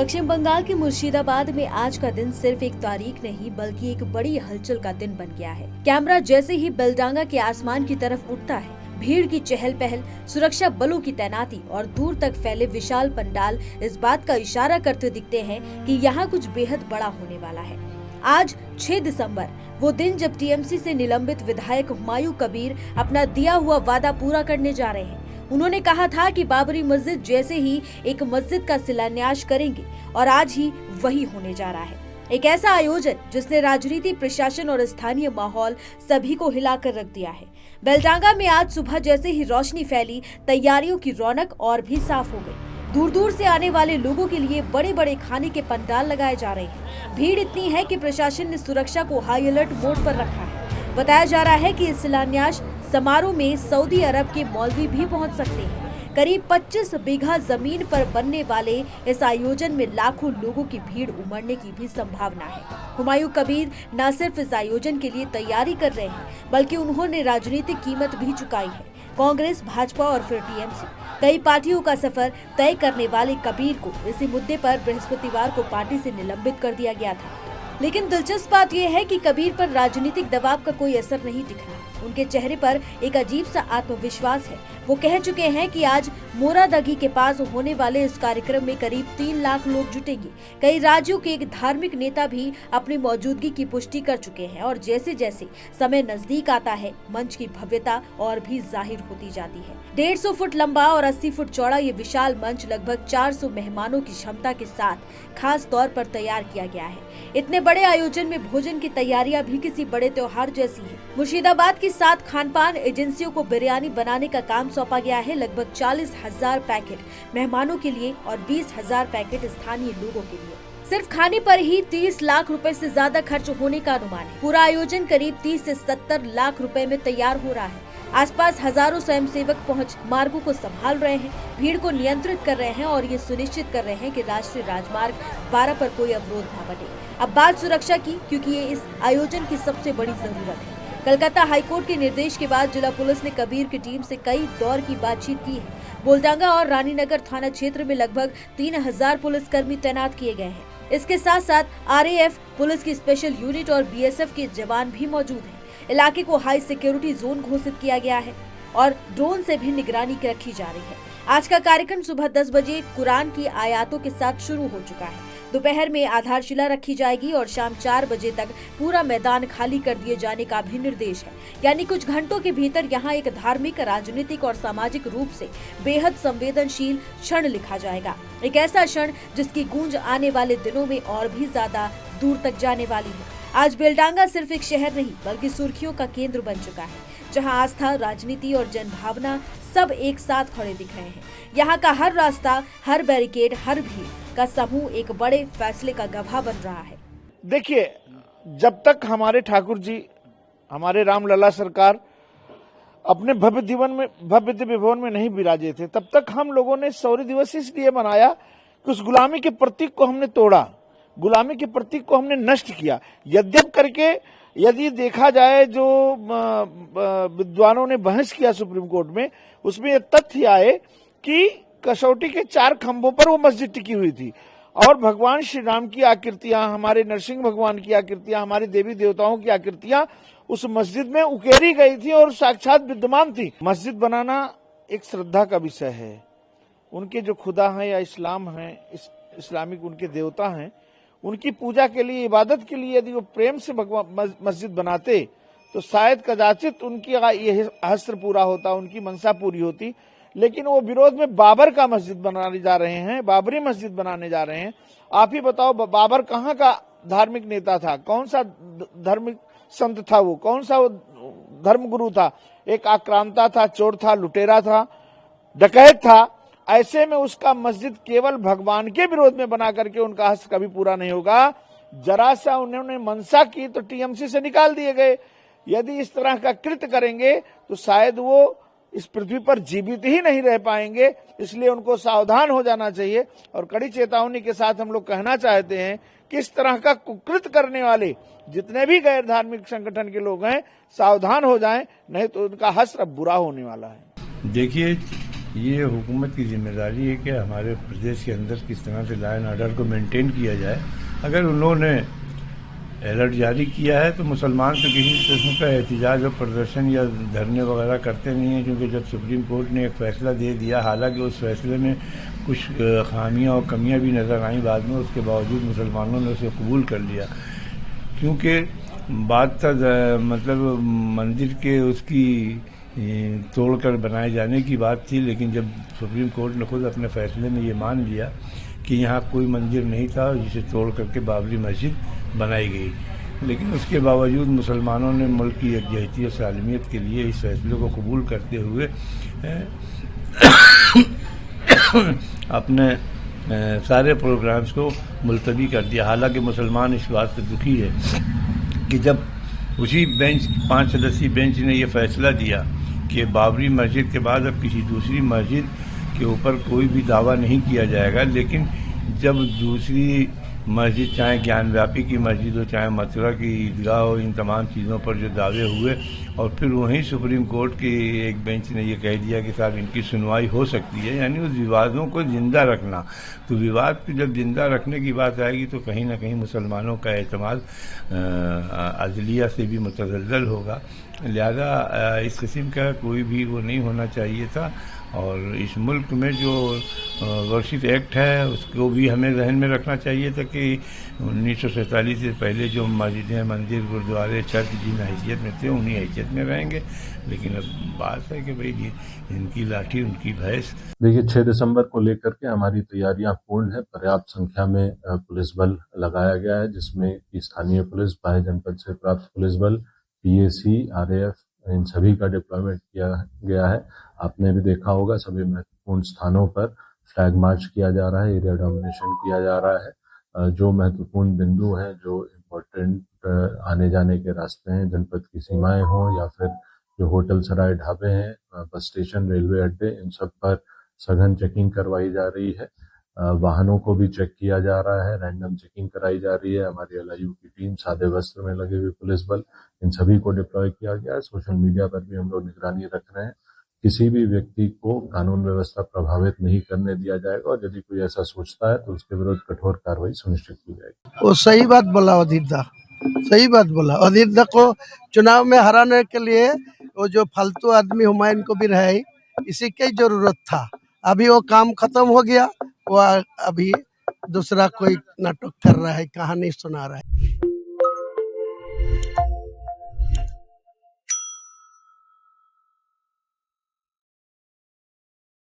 पश्चिम बंगाल के मुर्शिदाबाद में आज का दिन सिर्फ एक तारीख नहीं बल्कि एक बड़ी हलचल का दिन बन गया है। कैमरा जैसे ही बेलडांगा के आसमान की तरफ उठता है, भीड़ की चहल पहल, सुरक्षा बलों की तैनाती और दूर तक फैले विशाल पंडाल इस बात का इशारा करते दिखते हैं कि यहाँ कुछ बेहद बड़ा होने वाला है। आज 6 दिसंबर, वो दिन जब टीएमसी से निलंबित विधायक हुमायूं कबीर अपना दिया हुआ वादा पूरा करने जा रहे हैं। उन्होंने कहा था कि बाबरी मस्जिद जैसे ही एक मस्जिद का शिलान्यास करेंगे और आज ही वही होने जा रहा है। एक ऐसा आयोजन जिसने राजनीति, प्रशासन और स्थानीय माहौल सभी को हिलाकर रख दिया है। बेलडांगा में आज सुबह जैसे ही रोशनी फैली, तैयारियों की रौनक और भी साफ हो गई। दूर दूर से आने वाले लोगों के लिए बड़े बड़े खाने के पंडाल लगाए जा रहे हैं। भीड़ इतनी है कि प्रशासन ने सुरक्षा को हाई अलर्ट मोड पर रखा है। बताया जा रहा है कि इस शिलान्यास समारोह में सऊदी अरब के मौलवी भी पहुंच सकते हैं। करीब 25 बीघा जमीन पर बनने वाले इस आयोजन में लाखों लोगों की भीड़ उमड़ने की भी संभावना है। हुमायूं कबीर न सिर्फ इस आयोजन के लिए तैयारी कर रहे हैं, बल्कि उन्होंने राजनीतिक कीमत भी चुकाई है। कांग्रेस, भाजपा और फिर टीएमसी, कई पार्टियों का सफर तय करने वाले कबीर को इसी मुद्दे पर बृहस्पतिवार को पार्टी से निलंबित कर दिया गया था। लेकिन दिलचस्प बात यह है कि कबीर पर राजनीतिक दबाव का कोई असर नहीं दिख रहा। उनके चेहरे पर एक अजीब सा आत्मविश्वास है। वो कह चुके हैं कि आज मोरादगी के पास होने वाले इस कार्यक्रम में करीब 3 लाख लोग जुटेंगे। कई राज्यों के एक धार्मिक नेता भी अपनी मौजूदगी की पुष्टि कर चुके हैं और जैसे जैसे समय नजदीक आता है, मंच की भव्यता और भी जाहिर होती जाती है। 150 फुट लंबा और 80 फुट चौड़ा ये विशाल मंच लगभग 400 मेहमानों की क्षमता के साथ खास तौर पर तैयार किया गया है। इतने बड़े आयोजन में भोजन की तैयारियां भी किसी बड़े त्योहार जैसी है। मुर्शिदाबाद की 7 खानपान एजेंसियों को बिरयानी बनाने का काम सौंपा गया है। लगभग 40,000 पैकेट मेहमानों के लिए और 20,000 पैकेट स्थानीय लोगों के लिए। सिर्फ खाने पर ही 30 लाख रुपए से ज्यादा खर्च होने का अनुमान है। पूरा आयोजन करीब 30 से 70 लाख रुपए में तैयार हो रहा है। आसपास हजारों स्वयंसेवक पहुंच मार्गों को संभाल रहे हैं, भीड़ को नियंत्रित कर रहे हैं और ये सुनिश्चित कर रहे हैं कि राष्ट्रीय राजमार्ग 12 पर कोई अवरोध न बने। अब बात सुरक्षा की, क्योंकि ये इस आयोजन की सबसे बड़ी जरूरत है। कलकत्ता हाईकोर्ट के निर्देश के बाद जिला पुलिस ने कबीर की टीम से कई दौर की बातचीत की है। बेलडांगा और रानीनगर थाना क्षेत्र में लगभग 3000 पुलिसकर्मी तैनात किए गए हैं। इसके साथ साथ आरएएफ, पुलिस की स्पेशल यूनिट और बीएसएफ के जवान भी मौजूद हैं। इलाके को हाई सिक्योरिटी जोन घोषित किया गया है और ड्रोन से भी निगरानी रखी जा रही है। आज का कार्यक्रम सुबह 10 बजे कुरान की आयातों के साथ शुरू हो चुका है। दोपहर में आधारशिला रखी जाएगी और शाम 4 बजे तक पूरा मैदान खाली कर दिए जाने का भी निर्देश है। यानी कुछ घंटों के भीतर यहाँ एक धार्मिक, राजनीतिक और सामाजिक रूप से बेहद संवेदनशील क्षण लिखा जाएगा। एक ऐसा क्षण जिसकी गूंज आने वाले दिनों में और भी ज्यादा दूर तक जाने वाली है। आज बेलडांगा सिर्फ एक शहर नहीं बल्कि सुर्खियों का केंद्र बन चुका है, जहां आस्था, राजनीति और जनभावना सब एक साथ खड़े दिख रहे हैं। यहाँ का हर रास्ता, हर बैरिकेड, हर भीड़ का समूह एक बड़े फैसले का गवाह बन रहा है। देखिए, जब तक हमारे ठाकुर जी, हमारे रामलला सरकार अपने भव्य दिव्य भवन में नहीं विराजे थे, तब तक हम लोगों ने शौर्य दिवस इसलिए मनाया कि उस गुलामी के प्रतीक को हमने तोड़ा, गुलामी के प्रतीक को हमने नष्ट किया। यद्यप करके यदि देखा जाए, जो विद्वानों ने बहस किया सुप्रीम कोर्ट में, उसमें यह तथ्य आए कि कसौटी के 4 खंभों पर वो मस्जिद टिकी हुई थी और भगवान श्री राम की आकृतियां, हमारे नरसिंह भगवान की आकृतियां, हमारे देवी देवताओं की आकृतियां उस मस्जिद में उकेरी गई थी और साक्षात विद्यमान थी। मस्जिद बनाना एक श्रद्धा का विषय है। उनके जो खुदा हैं या इस्लाम है, इस्लामिक उनके देवता हैं, उनकी पूजा के लिए, इबादत के लिए यदि वो प्रेम से भगवान मस्जिद बनाते तो शायद कदाचित उनकी यह हस्त्र पूरा होता, उनकी मनसा पूरी होती। लेकिन वो विरोध में बाबर का मस्जिद बनाने जा रहे हैं, बाबरी मस्जिद बनाने जा रहे हैं। आप ही बताओ, बाबर कहाँ का धार्मिक नेता था? कौन सा धार्मिक संत था? वो कौन सा वो धर्म गुरु था? एक आक्रांता था, चोर था, लुटेरा था, डकैत था। ऐसे में उसका मस्जिद केवल भगवान के विरोध में बना करके उनका हस्त कभी पूरा नहीं होगा। जरा सा उन्होंने मनसा की तो टीएमसी से निकाल दिए गए। यदि इस तरह का कृत्य करेंगे तो शायद वो इस पृथ्वी पर जीवित ही नहीं रह पाएंगे। इसलिए उनको सावधान हो जाना चाहिए और कड़ी चेतावनी के साथ हम लोग कहना चाहते हैं कि इस तरह का कुकृत्य करने वाले जितने भी गैर धार्मिक संगठन के लोग हैं, सावधान हो जाएं, नहीं तो उनका हश्र अब बुरा होने वाला है। देखिए, ये हुकूमत की जिम्मेदारी है कि हमारे प्रदेश के अंदर किस तरह से लॉ एंड ऑर्डर को मेंटेन किया जाए। अगर उन्होंने अलर्ट जारी किया है तो मुसलमान तो किसी किस्म का एहतजाज और प्रदर्शन या धरने वगैरह करते नहीं हैं, क्योंकि जब सुप्रीम कोर्ट ने एक फ़ैसला दे दिया, हालांकि उस फैसले में कुछ खामियां और कमियां भी नज़र आईं बाद में, उसके बावजूद मुसलमानों ने उसे कबूल कर लिया। क्योंकि बात था मतलब मंदिर के उसकी तोड़कर बनाए जाने की बात थी, लेकिन जब सुप्रीम कोर्ट ने खुद अपने फैसले में ये मान लिया कि यहाँ कोई मंदिर नहीं था जिसे तोड़ करके बाबरी मस्जिद बनाई गई, लेकिन उसके बावजूद मुसलमानों ने मुल्क की यकजहती और सालमियत के लिए इस फैसले को कबूल करते हुए अपने सारे प्रोग्राम्स को मुलतवी कर दिया। हालांकि मुसलमान इस बात से दुखी है कि जब उसी बेंच 5 सदस्यीय बेंच ने यह फैसला दिया कि बाबरी मस्जिद के बाद अब किसी दूसरी मस्जिद के ऊपर कोई भी दावा नहीं किया जाएगा, लेकिन जब दूसरी मस्जिद, चाहे ज्ञानव्यापी की मस्जिद हो, चाहे मथुरा की ईदगाह हो, इन तमाम चीज़ों पर जो दावे हुए, और फिर वहीं सुप्रीम कोर्ट की एक बेंच ने ये कह दिया कि साहब इनकी सुनवाई हो सकती है, यानी उस विवादों को जिंदा रखना। तो विवाद को जब जिंदा रखने की बात आएगी तो कहीं ना कहीं मुसलमानों का एतमाद अदलिया से भी मुतज़ल्ज़ल होगा। लिहाजा इस किस्म का कोई भी वो नहीं होना चाहिए था, और इस मुल्क में जो वर्षित एक्ट है उसको भी हमें जहन में रखना चाहिए था कि 1947 से पहले जो मस्जिदें, मंदिर, गुरुद्वारे, चर्च जिन हैसियत में थे उन्हीं हैसियत में रहेंगे। लेकिन अब बात है कि भाई इनकी लाठी उनकी भैंस। देखिए, 6 दिसंबर को लेकर के हमारी तैयारियां पूर्ण है। पर्याप्त संख्या में पुलिस बल लगाया गया है, जिसमें कि स्थानीय पुलिस, बाह्य जनपद से प्राप्त पुलिस बल, पीएसी, आरएएफ, इन सभी का डिप्लॉयमेंट किया गया है। आपने भी देखा होगा सभी महत्वपूर्ण स्थानों पर फ्लैग मार्च किया जा रहा है, एरिया डोमिनेशन किया जा रहा है। जो महत्वपूर्ण बिंदु हैं, जो इम्पोर्टेंट आने जाने के रास्ते हैं, जनपद की सीमाएं हों या फिर जो होटल, सराय, ढाबे हैं, बस स्टेशन, रेलवे अड्डे, इन सब पर सघन चेकिंग करवाई जा रही है। वाहनों को भी चेक किया जा रहा है, रैंडम चेकिंग कराई जा रही है। हमारी एलआईयू की टीम, सादे वस्त्र में लगे हुए पुलिस बल, इन सभी को डिप्लॉय किया गया है। सोशल मीडिया पर भी हम लोग निगरानी रख रहे हैं। किसी भी व्यक्ति को कानून व्यवस्था प्रभावित नहीं करने दिया जाएगा, और यदि कोई ऐसा सोचता है तो उसके विरुद्ध कठोर कार्रवाई सुनिश्चित की जाएगी। वो सही बात बोला अधीर दा, सही बात बोला। अधीर दा को चुनाव में हराने के लिए वो जो फालतू आदमी हुमायूं को भी रहे, इसी की जरूरत था। अभी वो काम खत्म हो गया, वो अभी दूसरा कोई नाटक कर रहा है, कहानी सुना रहा है।